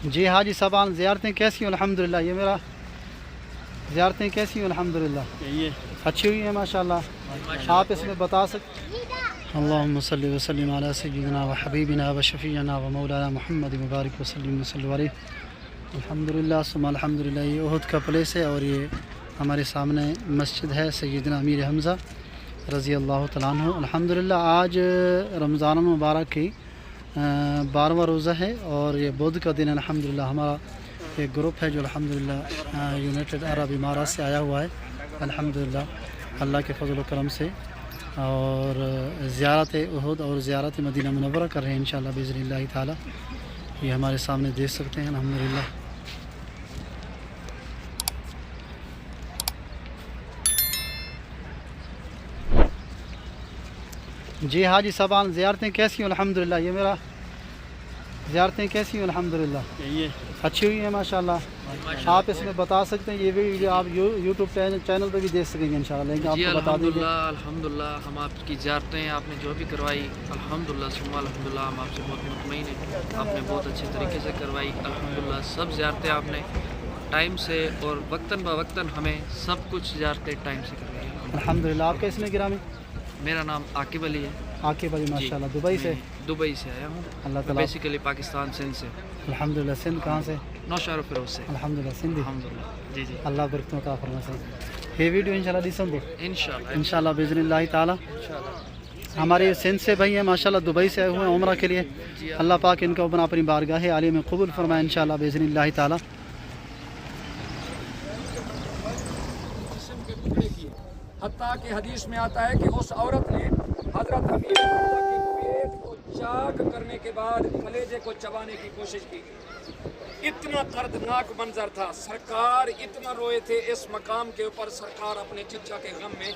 جی حاجی صاحبان زیارتیں کیسی ہیں؟ الحمدللہ یہ میرا زیارتیں کیسی ہیں؟ الحمدللہ اچھی ہوئی ہیں ماشاءاللہ. آپ اس میں بتا سکتے اللہم صلی وسلم علی سیدنا و حبیبنا و شفیعنا و مولانا محمد مبارک وسلم وسلم علیہ. الحمدللہ ثم الحمدللہ. یہ احد کا پلیس ہے اور یہ ہمارے سامنے مسجد ہے سیدنا امیر حمزہ رضی اللہ تعالیٰ عنہ. الحمدللہ آج رمضان المبارک کی 12واں روزہ ہے اور یہ بدھ کا دن. الحمدللہ ہمارا ایک گروپ ہے جو الحمدللہ یونائٹڈ عرب امارات سے آیا ہوا ہے الحمدللہ اللہ کے فضل و کرم سے, اور زیارت احد اور زیارت مدینہ منورہ کر رہے ہیں انشاءاللہ باذن اللہ تعالی. یہ ہمارے سامنے دیکھ سکتے ہیں الحمدللہ. جی حاجی صاحبان زیارتیں کیسی ہیں؟ الحمدللہ یہ میرا زیارتیں کیسی ہیں؟ الحمدللہ اچھی ہوئی ہیں ماشاءاللہ. آپ اس میں بتا سکتے ہیں یہ ویڈیو آپ یوٹیوب چینل پہ بھی دیکھ سکیں گے انشاءاللہ, لیکن آپ کو بتا دیں گے. الحمدللہ ہم آپ کی زیارتیں آپ نے جو بھی کروائی الحمدللہ ثم الحمدللہ ہم آپ سے بہت مطمئن ہیں. آپ نے بہت اچھے طریقے سے کروائی الحمدللہ. سب زیارتیں آپ نے ٹائم سے اور وقتاً بوقتاً ہمیں سب کچھ زیارتیں ٹائم سے کروائی الحمدللہ. آپ کا اس میں گرامی؟ میرا نام عاقب علی ہے. عاقب علی ماشاءاللہ. دبئی سے؟ دبئی سے آیا ہوں. اللہ تعالیٰ بیسیکلی پاکستان سندھ سے. الحمدللہ. سندھ کہاں سے؟ نوشہر و فیروز سے. الحمدللہ سندھی. الحمدللہ جی جی اللہ برکتوں کا فرمائے. یہ ویڈیو انشاءاللہ ڈسن دو انشاءاللہ باذن اللہ تعالی. ہمارے سندھ سے بھائی ہیں ماشاءاللہ, دبئی سے آئے ہوئے ہیں عمرہ کے لیے. اللہ پاک ان کو اپنی بارگاہ عالیہ میں قبول فرمائے انشاءاللہ باذن اللہ تعالی. حتیٰ کہ حدیث میں آتا ہے کہ اس عورت نے حضرت امیر حمزہ کے پیٹ کو چاک کرنے کے بعد کلیجے کو چبانے کی کوشش کی. اتنا دردناک منظر تھا. سرکار اتنا روئے تھے اس مقام کے اوپر. سرکار اپنے چچا کے غم میں,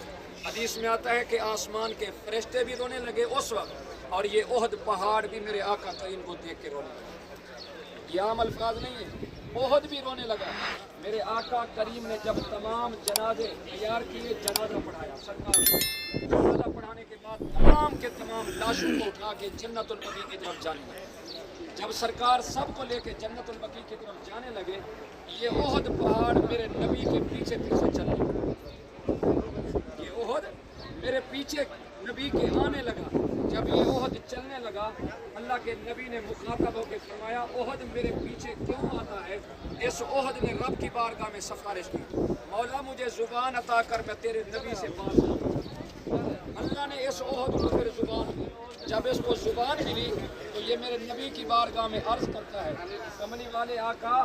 حدیث میں آتا ہے کہ آسمان کے فرشتے بھی رونے لگے اس وقت, اور یہ احد پہاڑ بھی میرے آقا کریم کو دیکھ کے رونے لگا. یہ عام الفاظ نہیں ہے, احد بھی رونے لگا. میرے آقا کریم نے جب تمام جنازے تیار کیے, جنازہ پڑھایا سرکار کو. جنازہ پڑھانے کے بعد تمام کے تمام لاشوں کو اٹھا کے جنت البقیع کی طرف جانے لگے. جب سرکار سب کو لے کے جنت البقیع کی طرف جانے لگے, یہ احد پہاڑ میرے نبی کے پیچھے پیچھے چلنے لگا. یہ احد میرے پیچھے نبی کے آنے لگا. جب یہ احد چلنے لگا, اللہ کے نبی نے مخاطب ہو کے فرمایا احد میرے پیچھے کیوں آتا ہے؟ اس احد نے رب کی بارگاہ میں سفارش کی, مولا مجھے زبان عطا کر میں تیرے نبی سے بات کروں. اللہ نے اس احد کو پھر زبان دی. جب اس کو زبان ملی تو یہ میرے نبی کی بارگاہ میں عرض کرتا ہے, کملی والے آقا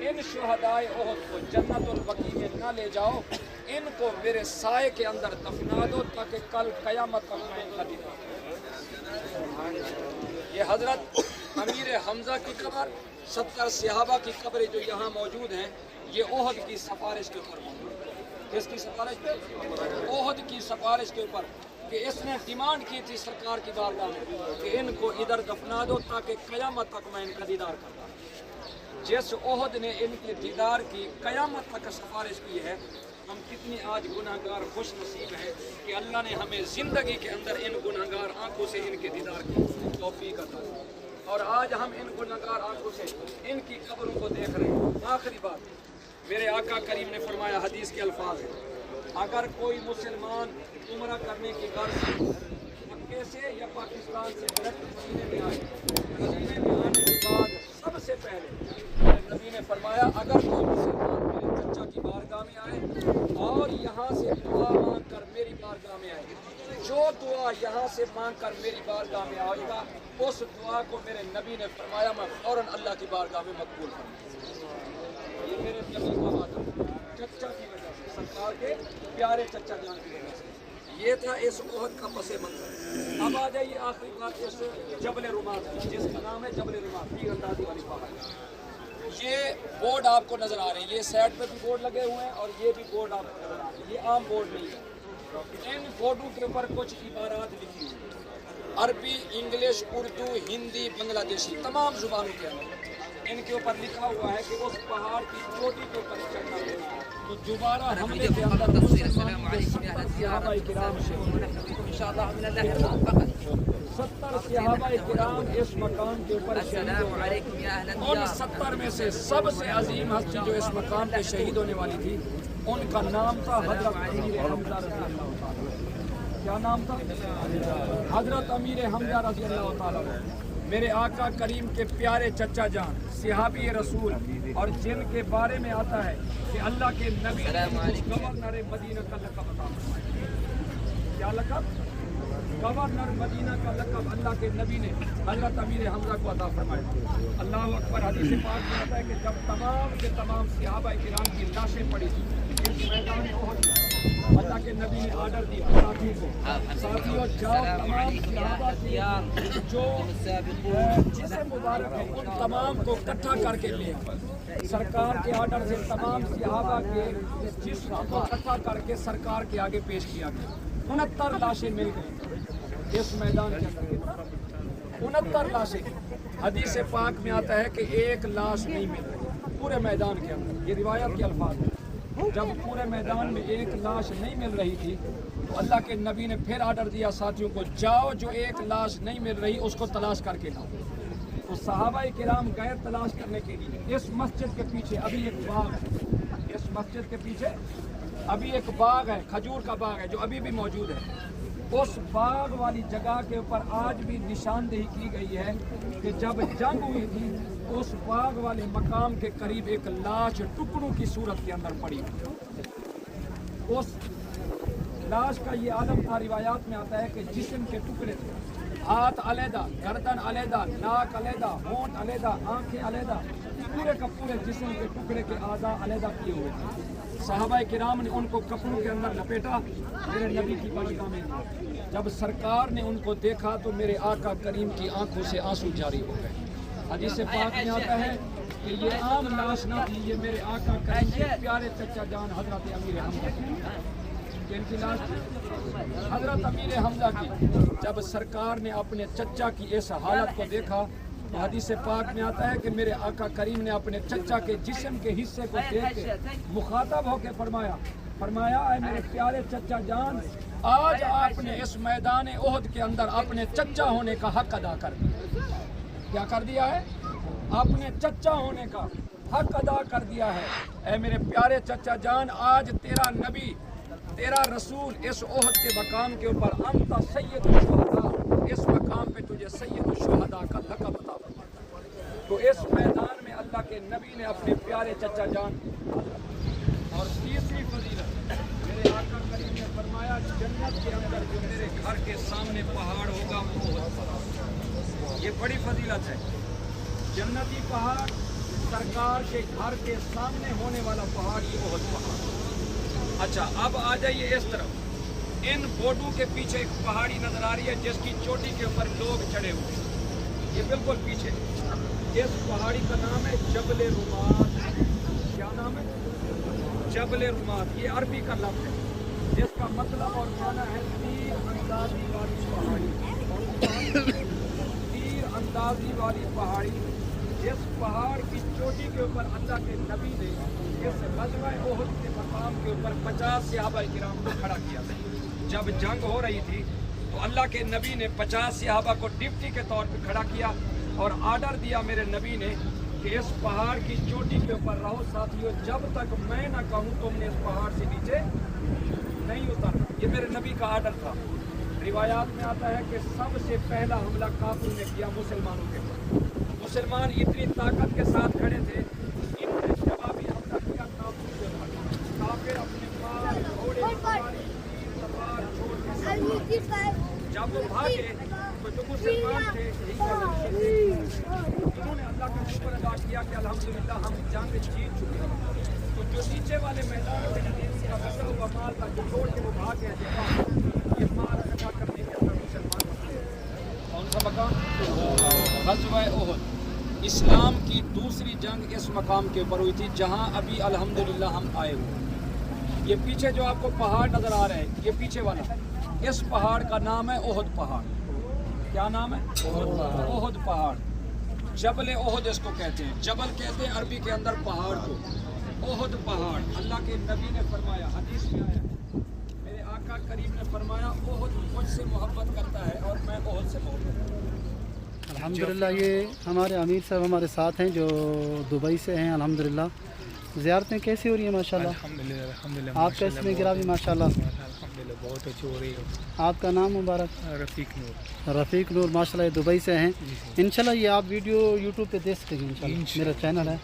ان شہدائے احد کو جنت البقیع میں نہ لے جاؤ, ان کو میرے سائے کے اندر دفنا دو تاکہ کل قیامت تک میں ان کا دیدار. یہ حضرت امیر حمزہ کی قبر, 70 صحابہ کی قبریں جو یہاں موجود ہیں, یہ احد کی سفارش کے اوپر موجود ہے. کس کی سفارش پہ؟ احد کی سفارش کے اوپر, کہ اس نے ڈیمانڈ کی تھی سرکار کی بارگاہ میں کہ ان کو ادھر دفنا دو تاکہ قیامت تک میں ان کا دیدار کرتا. جس احد نے ان کے دیدار کی, قیامت تک سفارش کی ہے, ہم کتنی آج گناہگار خوش نصیب ہیں کہ اللہ نے ہمیں زندگی کے اندر ان گناہگار آنکھوں سے ان کے دیدار کی توفیق عطا کی, اور آج ہم ان گناہگار آنکھوں سے ان کی قبروں کو دیکھ رہے ہیں. آخری بات, میرے آقا کریم نے فرمایا, حدیث کے الفاظ ہیں, اگر کوئی مسلمان عمرہ کرنے کی غرض سے مکے سے یا پاکستان سے ڈائریکٹ مدینے میں آئے, مدینے میں آنے کے بعد سب سے پہلے نبی نے فرمایا اگر کوئی مسلمان میرے چچا کی بارگاہ میں آئے اور یہاں سے دعا مانگ کر میری بارگاہ میں آئے, جو دعا یہاں سے مانگ کر میری بارگاہ میں آئے گا اس دعا کو میرے نبی نے فرمایا میں فوراً اللہ کی بارگاہ میں مقبول کروں. یہ میرے نبی کا وعدہ, چچا کی وجہ سے, سرکار کے پیارے چچا جان کی وجہ سے. یہ تھا اس احد کا پس منظر. اب آ جائیے آخری بات اس جبل رمات کی, جس کا نام ہے جبل رمات, تیر اندازی والی پہاڑ. یہ بورڈ آپ کو نظر آ رہے ہیں, یہ سائڈ پہ بھی بورڈ لگے ہوئے ہیں اور یہ بھی بورڈ آپ کو نظر آ رہے ہیں. یہ عام بورڈ نہیں ہے. ان بورڈوں کے اوپر کچھ عبارات لکھی ہوئی ہیں, عربی, انگلش, اردو, ہندی, بنگلہ دیشی, تمام زبانوں کے اندر. ان کے اوپر لکھا ہوا ہے کہ اس پہاڑ کی چوٹی کے اوپر چڑھنا ہے تو دوبارہ حملے کے اندر صحابہ کرام سے 70 सहाबा किराम इस मकाम के ऊपर शहीद हो गए। उन 70 में से सबसे अजीम हस्ती जो इस मकाम पे शहीद होने वाली थी, उनका नाम था हजरत अमीर हमजा रज़ी अल्लाह ताला। क्या नाम था? हजरत अमीर हमजा रज़ी अल्लाह ताला। मेरे आका करीम के प्यारे चचा जान सहाबी रसूल, और जिनके बारे में आता है कि अल्लाह के नबी ने गवर्नर मदीना का लक़ब अता फरमाया। क्या लक़ब? गवर्नर मदीना का लक़ब अल्लाह के नबी ने हजरत अमीर हमजा को अता फरमाया। अल्लाह अकबर। हदीस पाक में आता है कि जब तमाम के तमाम सहाबा किराम की लाशें पड़ी थी इस मैदान ओहद, अल्लाह के नबी ने आर्डर दिया साथियों को, साथियों जाओ तमाम सहाबा की जो जिस्म मुबारक है उन तमाम को इकट्ठा करके ले आओ। सरकार के आर्डर से तमाम सहाबा के जिस्म को इकट्ठा करके सरकार के आगे पेश किया गया। 69 लाशें मिल गई इस मैदान के अंदर। 69 लाशें। हदीस पाक में आता है कि एक लाश नहीं मिल रही पूरे मैदान के अंदर। ये रिवायत के अल्फाज हैं। जब पूरे मैदान में एक लाश नहीं मिल रही थी तो अल्लाह के नबी ने फिर आर्डर दिया साथियों को, जाओ जो एक लाश नहीं मिल रही उसको तलाश करके लाओ। तो सहाबा किराम गए तलाश करने के लिए। इस मस्जिद के पीछे अभी एक बाग है, इस मस्जिद के पीछे अभी एक बाग है, खजूर का बाग है जो अभी भी मौजूद है। उस बाग वाली जगह के ऊपर आज भी निशानदेही की गई है कि जब जंग हुई थी उस बाग वाले मकाम के करीब एक लाश टुकड़ों की सूरत के अंदर पड़ी। उस लाश का ये आलम था, रिवायात में आता है कि जिस्म के टुकड़े थे, हाथ अलहदा, गर्दन अलहदा, नाक अलहदा, होंठ अलहदा, आंखें अलहदा, पूरे का पूरे जिस्म के टुकड़े के आज़ा अलहदा किए हुए थे। सहाबा किराम ने उनको कपड़ों के अंदर लपेटा मेरे नबी की बारगाह में। जब सरकार ने उनको देखा तो मेरे आका करीम की आंखों से आंसू जारी हो गए। हदीस पाक में आता है कि ये आम लाश ना थी, ये मेरे आका करीम के प्यारे चचा जान हजरत अमीर हमजा की। इनकी लाश हजरत अमीर हमजा की। जब सरकार ने अपने चचा की इस हालत को देखा तो हदीस पाक में आता है कि मेरे आका करीम ने अपने चचा के जिस्म के हिस्से को देख के मुखातब होकर फरमाया ऐ मेरे प्यारे चचा जान, आज आपने इस मैदान ओहद के अंदर अपने चचा होने का हक अदा कर दिया। क्या कर दिया है? अपने चचा होने का हक अदा कर दिया है। ऐ मेरे प्यारे चचा जान, आज तेरा नबी, तेरा रसूल इस ओहद के मकाम के ऊपर अंता सैयदुल शुहदा, इस मकाम पे तुझे सैयदुल शुहदा का लक़ब अता फरमाया। तो इस मैदान में अल्लाह के नबी ने अपने प्यारे चचा जान। और तीसरी फजीलत मेरे आका करीम ने फरमाया, जन्नत के अंदर जो मेरे घर के सामने पहाड़ होगा वो ओहद पहाड़। ये बड़ी फजीलत है। जन्नती पहाड़, सरकार के घर के सामने होने वाला पहाड़, ये ओहद पहाड़। अच्छा, अब आ जाइए इस तरफ। इन बोटों के पीछे एक पहाड़ी नजर आ रही है जिसकी चोटी के ऊपर लोग चढ़े हुए हैं। ये बिल्कुल पीछे। इस पहाड़ी का नाम है जबल रुमात। क्या नाम है? जबल रुमात। ये अरबी का लफ्ज़ है जिसका मतलब और माना है तीर अंदाजी वाली पहाड़ी। तीर अंदाजी वाली पहाड़ी। जिस पहाड़ की चोटी के ऊपर अल्लाह के नबी ने इस ग़ज़वा ओहद के मकाम के ऊपर 50 सहाबा किराम को खड़ा किया था। जब जंग हो रही थी तो अल्लाह के नबी ने 50 सहाबा को डिप्टी के तौर पर खड़ा किया और आर्डर दिया मेरे नबी ने कि इस पहाड़ की चोटी के ऊपर रहो साथियों, जब तक मैं ना कहूँ तुमने इस पहाड़ से नीचे नहीं उतरना। ये मेरे नबी का आर्डर था। रिवायात में आता है कि सबसे पहला हमला काफिर ने किया मुसलमानों के ऊपर। मुसलमान इतनी ताकत के साथ खड़े थे, इन्होंने जवाबी हमला किया काफिर के ऊपर। काफिर अपने माल, घोड़े, सवारी, तलवार छोड़ के जब वो भागे तो जो मुसलमान थे इन्होंने अल्लाह का शुक्र अदा किया कि अल्हम्दुलिल्लाह हम जंग जीत चुके हैं। तो जो नीचे वाले मैदान में उनका बचा हुआ माल था जो छोड़ के वो भाग गए, ये माल इकट्ठा करने के अंदर मुसलमान कौन सा मकाम? ग़ज़वा ओहद। इस्लाम की दूसरी जंग इस मकाम के ऊपर हुई थी जहाँ अभी अल्हम्दुलिल्लाह हम आए हुए। ये पीछे जो आपको पहाड़ नज़र आ रहे हैं, ये पीछे वाला, इस पहाड़ का नाम है ओहद पहाड़। क्या नाम है? ओहद पहाड़। जबल ओहद इसको कहते हैं। जबल कहते हैं अरबी के अंदर पहाड़ को। ओहद पहाड़। अल्लाह के नबी ने फरमाया, हदीस में आया, मेरे आका आका करीम ने फरमाया ओहद मुझसे मोहब्बत करता है और मैं ओहद से मोहब्बत करता हूँ। अल्हम्दुलिल्लाह ये हमारे अमीर साहब हमारे साथ हैं जो दुबई से हैं। अल्हम्दुलिल्लाह ज़ियारतें कैसी हो रही हैं माशाल्लाह? अल्हम्दुलिल्लाह आपका इसमें गिरा भी माशाल्लाह। अल्हम्दुलिल्लाह बहुत अच्छी हो रही है। आपका नाम मुबारक? रफ़ीक नूर। रफ़ीक नूर माशाल्लाह ये दुबई से हैं। इंशाल्लाह ये आप वीडियो यूट्यूब पे देख सकेंगे इंशाल्लाह। मेरा चैनल है,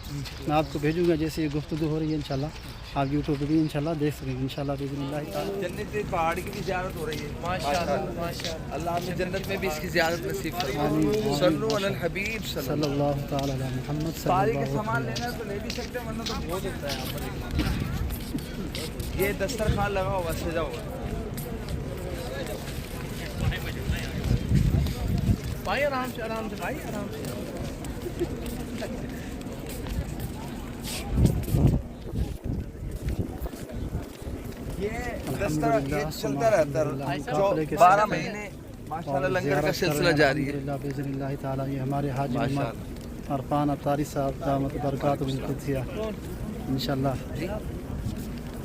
मैं आपको भेजूँगा जैसे ये गुफ्तगू हो रही है इंशाल्लाह। आप यूट्यूब पे भी इंशाल्लाह देख सकेंगे इंशाल्लाह बिज़निल्लाह ताला। जन्नत के पहाड़ की भी ज़ियारत हो रही है माशाअल्लाह माशाअल्लाह। अल्लाह हमें जन्नत में भी इसकी ज़ियारत नसीब फरमाए। सल्लु अलल हबीब सल्लल्लाहु ताला अला मुहम्मद पारी के सल्लल्लाहु सामान लेना है तो ले भी सकते हैं, वरना तो बहुत होता है यहाँ पर। ये दस्तरखान लगा हुआ सजा हुआ भाई, आराम से भाई आराम से। ये चलता रहता है जो 12 महीने माशाल्लाह लंगर का सिलसिला जारी है बिज़निल्लाह ताला। ये हमारे हाजी मोहम्मद अरफान अतारी साहब दामत बरकातुहुल कुद्सिया इंशाल्लाह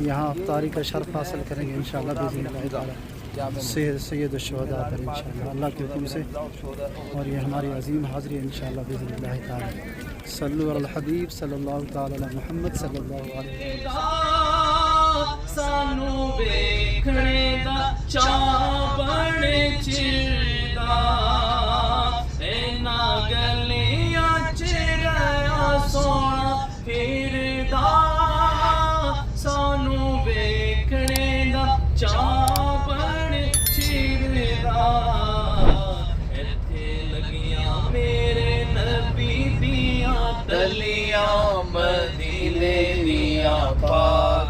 यहाँ अफ्तारी का शर्फ हासिल करेंगे इंशाल्लाह बिज़निल्लाह ताला। सैयद शुहदा पर इंशाल्लाह अल्लाह के हुक्म से। और ये हमारी अजीम हाज़री है इंशाल्लाह बिज़निल्लाह ताला। सल्लु अलल हबीब सल्लल्लाहु ताला अला मुहम्मद सल्लल्लाहु अलैहि वसल्लम। सानू वेखणे दा चावण चिरदा इना गलियां च रहा सोना फिरदा। सानू वेखणे दा चावण चिरदा इत्थे लगियां मेरे नबी दियां तलियां मदीने दियां पाक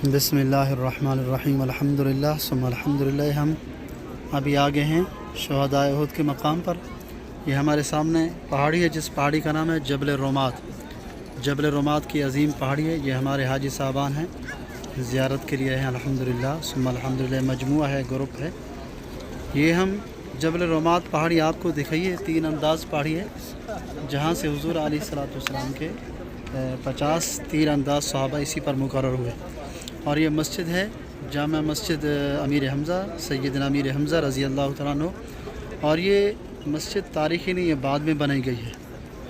बिस्मिल्लाहिर्रहमानिर्रहीम अल्हम्दुलिल्लाह सुम्मा अल्हम्दुलिल्लाह। हम अभी आगे हैं शुहदाए उहद के मकाम पर। ये हमारे सामने पहाड़ी है जिस पहाड़ी का नाम है जबल रोमात। जबल रोमात की अजीम पहाड़ी है। ये हमारे हाजी साहबान हैं, ज़ियारत के लिए हैं अल्हम्दुलिल्लाह सुम्मा अल्हम्दुलिल्लाह। मजमुआ है, ग्रुप है। ये हम जबल रोमात पहाड़ी आपको दिखाइए 3 अंदाज़ पहाड़ी है जहाँ से हुज़ूर अलैहिस्सलाम के 50 तीर अंदाज़ सहाबा इसी पर मुकर्रर हुए। और ये मस्जिद है जामा मस्जिद अमीर हमज़ा सैयदना अमीर हमज़ा रज़ी अल्लाह तआला अन्हु। और ये मस्जिद तारीख़ी नहीं है, बाद में बनाई गई है।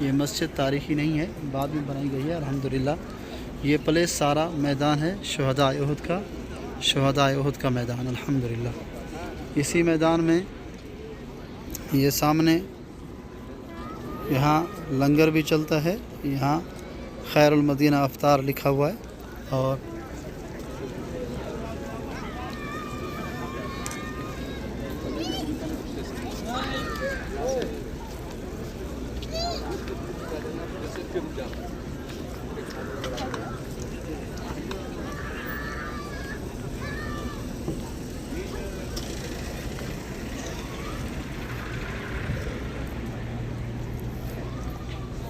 ये मस्जिद तारीख़ी नहीं है, बाद में बनाई गई है अल्हम्दुलिल्लाह। ये प्लेस सारा मैदान है शुहदाए उहद का, शुहदाए उहद का मैदान अल्हम्दुलिल्लाह। इसी मैदान में ये सामने यहाँ लंगर भी चलता है। यहाँ खैरुल मदीना अफ्तार लिखा हुआ है। और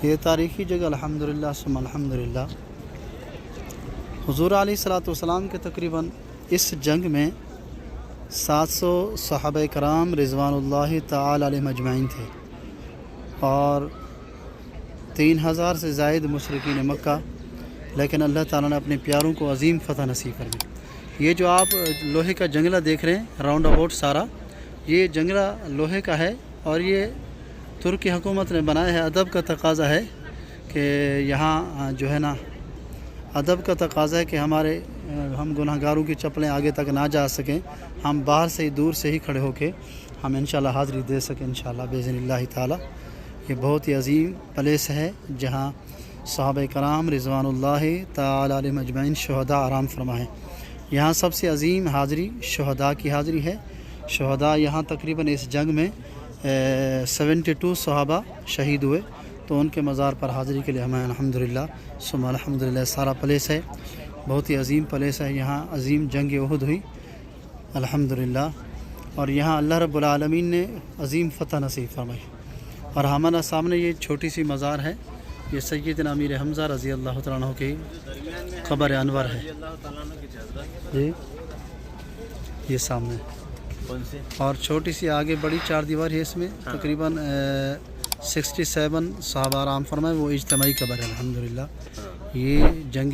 ये तारीख़ी जगह अल्हम्दुलिल्लाह सुम्मा अल्हम्दुलिल्लाह। हुज़ूर अलैहिस्सलाम के तकरीबन इस जंग में 700 सहाबा कराम रिज़वानुल्लाहि ताला अलैहिम अजमईन थे और 3000 से ज़ायद मुशरिकीन मक्का। लेकिन अल्लाह ताला ने अपने प्यारों को अजीम फ़तह नसीब फरमाई। ये जो आप लोहे का जंगला देख रहे हैं राउंड अबाउट सारा, ये जंगला लोहे का है और ये तुर्की हुकूमत ने बनाया है। अदब का तकाज़ा है कि यहाँ जो है ना, अदब का तकाज़ा है कि हम गुनहगारों की चप्पलें आगे तक ना जा सकें, हम बाहर से ही दूर से ही खड़े होके हम इंशाल्लाह हाज़री दे सकें इंशाल्लाह बिज़निल्लाह ताला। ये बहुत ही अजीम प्लेस है जहाँ सहाबा कराम रिज़वानुल्लाहि ताला अलैहिम अजमईन शुहदा आराम फरमाए। यहाँ सबसे अजीम हाज़री शुहदा की हाज़री है। शुहदा यहाँ तकरीबन इस जंग में 72 सहाबा शहीद हुए, तो उनके मज़ार पर हाज़री के लिए हमें अल्हम्दुलिल्लाह सुम्मा अल्हम्दुलिल्लाह सारा प्लेस है। बहुत ही अजीम प्लेस है। यहाँ अजीम जंग उहद हुई अल्हम्दुलिल्लाह। और यहाँ अल्लाह रब्बुल आलमीन ने अजीम फ़तह नसीब फरमाई। और हमारा सामने ये छोटी सी मज़ार है, ये सैयदना अमीर हमज़ा रज़ी अल्लाह तआला अन्हु की क़ब्र अनवर है जी, ये सामने। और छोटी सी आगे बड़ी 4 दीवार है, इसमें तकरीबन 67 सहाबा आराम फरमाए, वो इज्तिमाई कब्र है अल्हम्दुलिल्लाह। یہ جنگ